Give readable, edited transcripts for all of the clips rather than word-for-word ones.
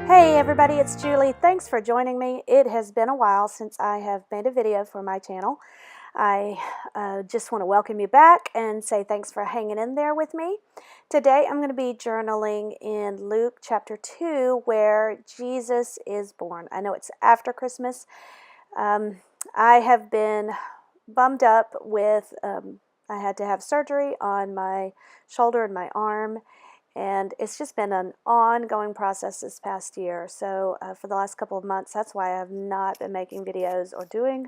Hey everybody, it's Julie. Thanks for joining me. It has been a while since I have made a video for my channel. I just want to welcome you back and say thanks for hanging in there with me. Today I'm going to be journaling in Luke chapter 2 where Jesus is born. I know it's after Christmas. I have been bummed up with, I had to have surgery on my shoulder and my arm. And it's just been an ongoing process this past year. So for the last couple of months, that's why I have not been making videos or doing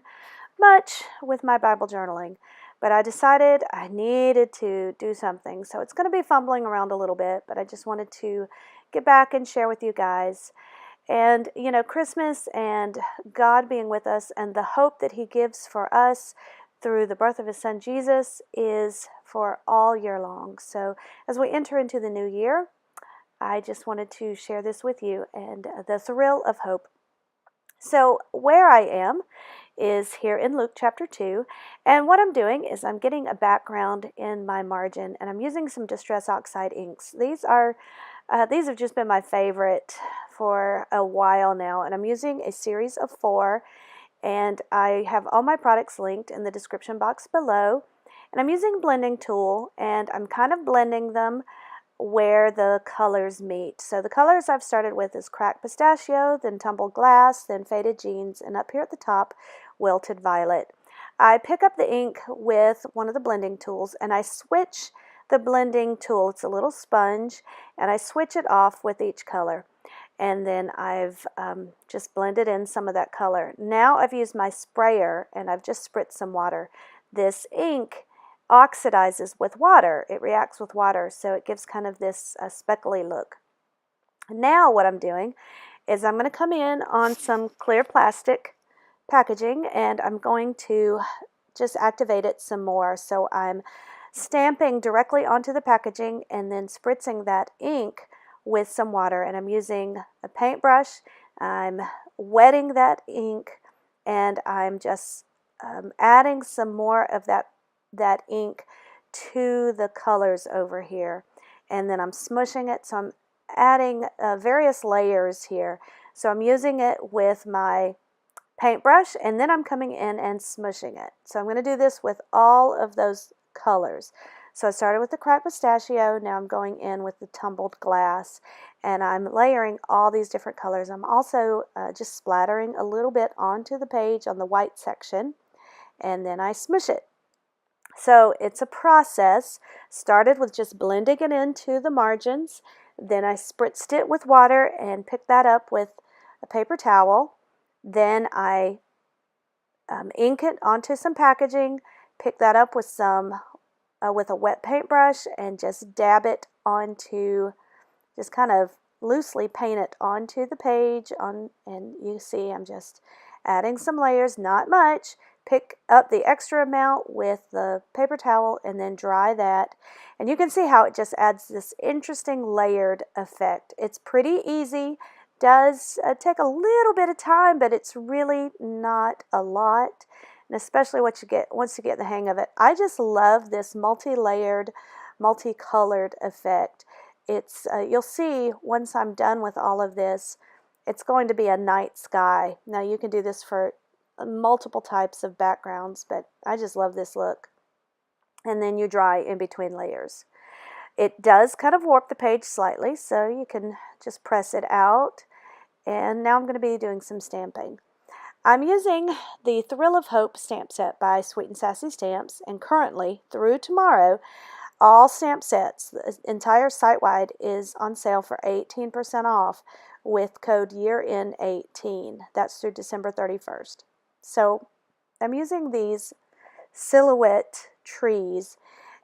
much with my Bible journaling. But I decided I needed to do something. So it's going to be fumbling around a little bit, but I just wanted to get back and share with you guys. And, you know, Christmas and God being with us and the hope that He gives for us through the birth of His Son Jesus is for all year long. So as we enter into the new year, I just wanted to share this with you and the thrill of hope. So where I am is here in Luke chapter 2, and what I'm doing is I'm getting a background in my margin, and I'm using some Distress Oxide inks. These have just been my favorite for a while now, and I'm using a series of 4. And I have all my products linked in the description box below. And I'm using a blending tool, and I'm kind of blending them where the colors meet. So the colors I've started with is cracked pistachio, then tumbled glass, then faded jeans, and up here at the top, wilted violet. I pick up the ink with one of the blending tools, and I switch the blending tool. It's a little sponge, and I switch it off with each color. And then I've just blended in some of that color. Now I've used my sprayer and I've just spritzed some water. This ink oxidizes with water. It reacts with water, so it gives kind of this speckly look. Now what I'm doing is I'm going to come in on some clear plastic packaging and I'm going to just activate it some more. So I'm stamping directly onto the packaging and then spritzing that ink with some water, and I'm using a paintbrush. I'm wetting that ink, and I'm just adding some more of that ink to the colors over here, and then I'm smushing it. So I'm adding various layers here. So I'm using it with my paintbrush, and then I'm coming in and smushing it. So I'm going to do this with all of those colors. So I started with the cracked pistachio, now I'm going in with the tumbled glass, and I'm layering all these different colors. I'm also just splattering a little bit onto the page on the white section, and then I smush it. So it's a process. Started with just blending it into the margins, then I spritzed it with water and picked that up with a paper towel. Then I ink it onto some packaging, pick that up with some with a wet paintbrush and just dab it onto, just kind of loosely paint it onto the page and you see I'm just adding some layers, not much. Pick up the extra amount with the paper towel and then dry that, and you can see how it just adds this interesting layered effect. It's pretty easy, does take a little bit of time, but it's really not a lot. And especially once you get the hang of it. I just love this multi-layered, multicolored effect. It's you'll see once I'm done with all of this, it's going to be a night sky. Now you can do this for multiple types of backgrounds, but I just love this look. And then you dry in between layers. It does kind of warp the page slightly, so you can just press it out. And now I'm going to be doing some stamping. I'm using the Thrill of Hope stamp set by Sweet and Sassy Stamps, and currently, through tomorrow, all stamp sets, the entire site-wide, is on sale for 18% off with code YEARIN18. That's through December 31st. So I'm using these silhouette trees,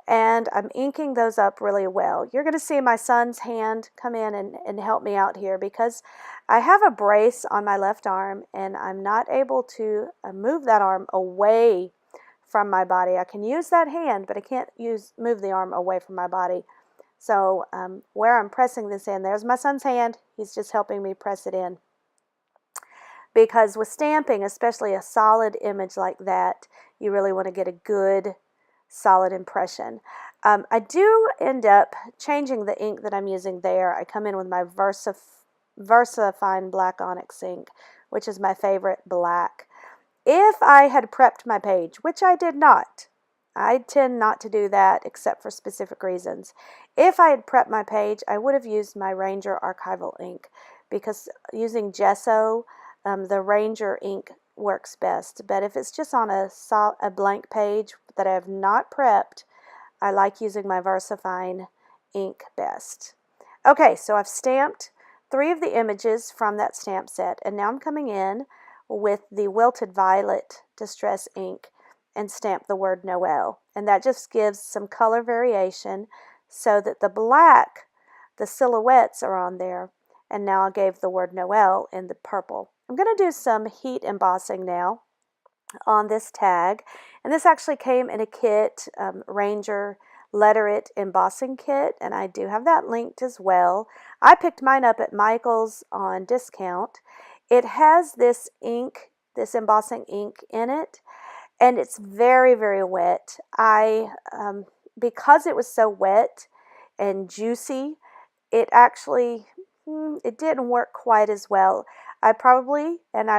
and I'm inking those up really well. You're going to see my son's hand come in and help me out here because I have a brace on my left arm and I'm not able to move that arm away from my body. I can use that hand, but I can't move the arm away from my body. So where I'm pressing this in, there's my son's hand. He's just helping me press it in. Because with stamping, especially a solid image like that, you really want to get a good solid impression. I do end up changing the ink that I'm using there. I come in with my VersaFine Black Onyx ink, which is my favorite black. If I had prepped my page, which I did not, I tend not to do that except for specific reasons. If I had prepped my page, I would have used my Ranger archival ink, because using gesso, the Ranger ink works best. But if it's just on a blank page that I have not prepped, I like using my VersaFine ink best. Okay, so I've stamped 3 of the images from that stamp set, and now I'm coming in with the Wilted Violet Distress ink and stamp the word Noel. And that just gives some color variation so that the black, the silhouettes are on there. And now I gave the word Noel in the purple. I'm going to do some heat embossing now on this tag. And this actually came in a kit, Ranger Letter It embossing kit, and I do have that linked as well. I picked mine up at Michael's on discount. It has this ink, this embossing ink in it, and it's very, very wet. Because it was so wet and juicy, it actually, it didn't work quite as well. I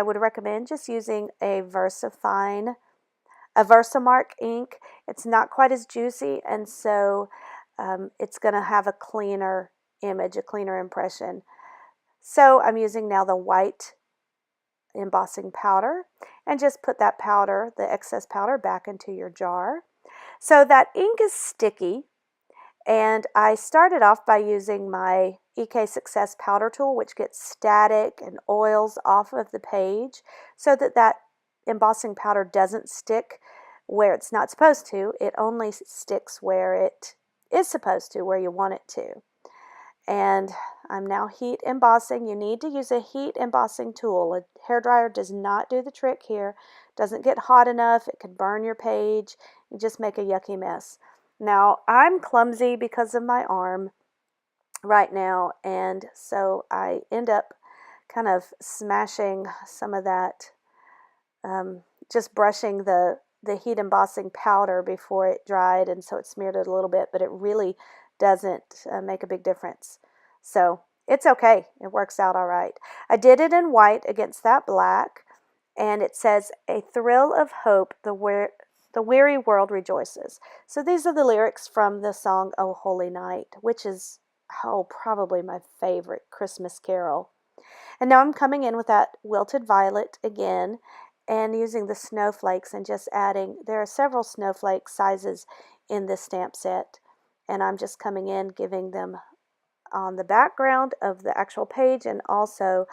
would recommend just using a Versamark ink. It's not quite as juicy, and so it's going to have a cleaner image, a cleaner impression. So I'm using now the white embossing powder, and just put that powder, the excess powder, back into your jar. So that ink is sticky, and I started off by using my EK Success powder tool, which gets static and oils off of the page so that that embossing powder doesn't stick where it's not supposed to. It only sticks where it is supposed to, where you want it to. And I'm now heat embossing. You need to use a heat embossing tool. A hairdryer does not do the trick here. Doesn't get hot enough. It could burn your page. You just make a yucky mess. Now, I'm clumsy because of my arm right now, and so I end up kind of smashing some of that, just brushing the heat embossing powder before it dried, and so it smeared it a little bit, but it really doesn't make a big difference. So it's okay. It works out all right. I did it in white against that black, and it says, "A thrill of hope, the weary world rejoices." So these are the lyrics from the song "O Holy Night," which is, probably my favorite Christmas carol. And now I'm coming in with that Wilted Violet again, and using the snowflakes and just adding, there are several snowflake sizes in this stamp set, and I'm just coming in, giving them on the background of the actual page and also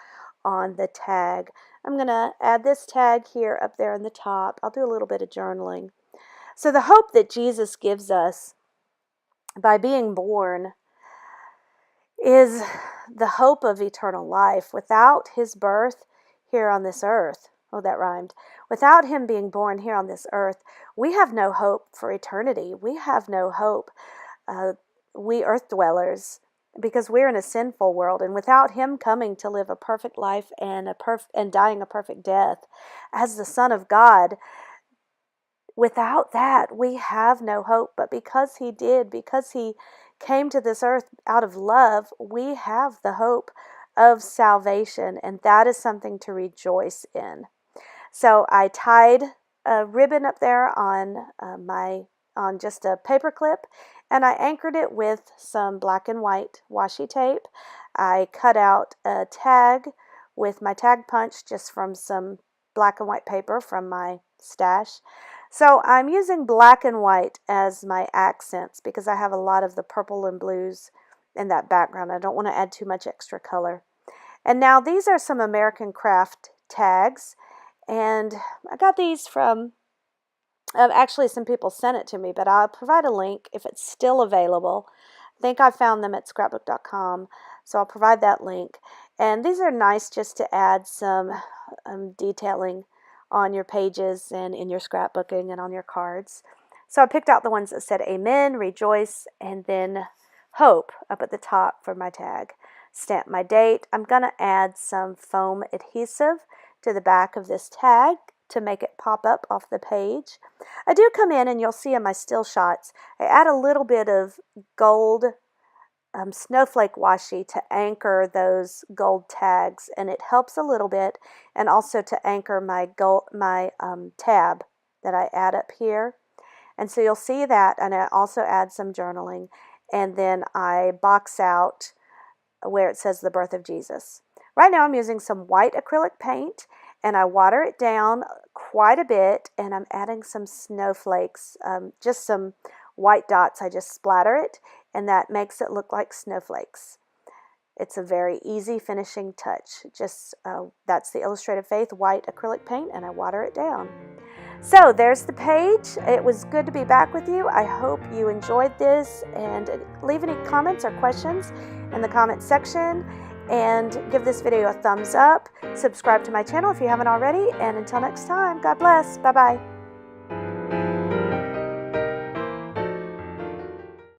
on the tag. I'm going to add this tag here up there in the top. I'll do a little bit of journaling. So the hope that Jesus gives us by being born is the hope of eternal life. Without his birth here on this earth, oh, that rhymed. Without him being born here on this earth, we have no hope for eternity. We have no hope, we earth dwellers, because we're in a sinful world. And without him coming to live a perfect life and dying a perfect death as the Son of God, without that, we have no hope. But because he did, because he came to this earth out of love, we have the hope of salvation, and that is something to rejoice in. So I tied a ribbon up there on just a paper clip, and I anchored it with some black and white washi tape. I cut out a tag with my tag punch just from some black and white paper from my stash. So I'm using black and white as my accents because I have a lot of the purple and blues in that background. I don't want to add too much extra color. And now these are some American Craft tags, and I got these from, actually some people sent it to me, but I'll provide a link if it's still available. I think I found them at scrapbook.com, so I'll provide that link. And these are nice just to add some detailing on your pages and in your scrapbooking and on your cards. So I picked out the ones that said Amen, Rejoice, and then Hope up at the top for my tag. Stamp my date. I'm going to add some foam adhesive to the back of this tag to make it pop up off the page. I do come in, and you'll see in my still shots, I add a little bit of gold snowflake washi to anchor those gold tags, and it helps a little bit, and also to anchor my tab that I add up here. And so you'll see that, and I also add some journaling, and then I box out where it says the birth of Jesus. Right now I'm using some white acrylic paint, and I water it down quite a bit, and I'm adding some snowflakes, just some white dots. I just splatter it, and that makes it look like snowflakes. It's a very easy finishing touch. Just that's the Illustrated Faith white acrylic paint, and I water it down. So there's the page. It was good to be back with you. I hope you enjoyed this, and leave any comments or questions in the comment section, and give this video a thumbs up. Subscribe to my channel if you haven't already, and until next time, God bless. Bye-bye.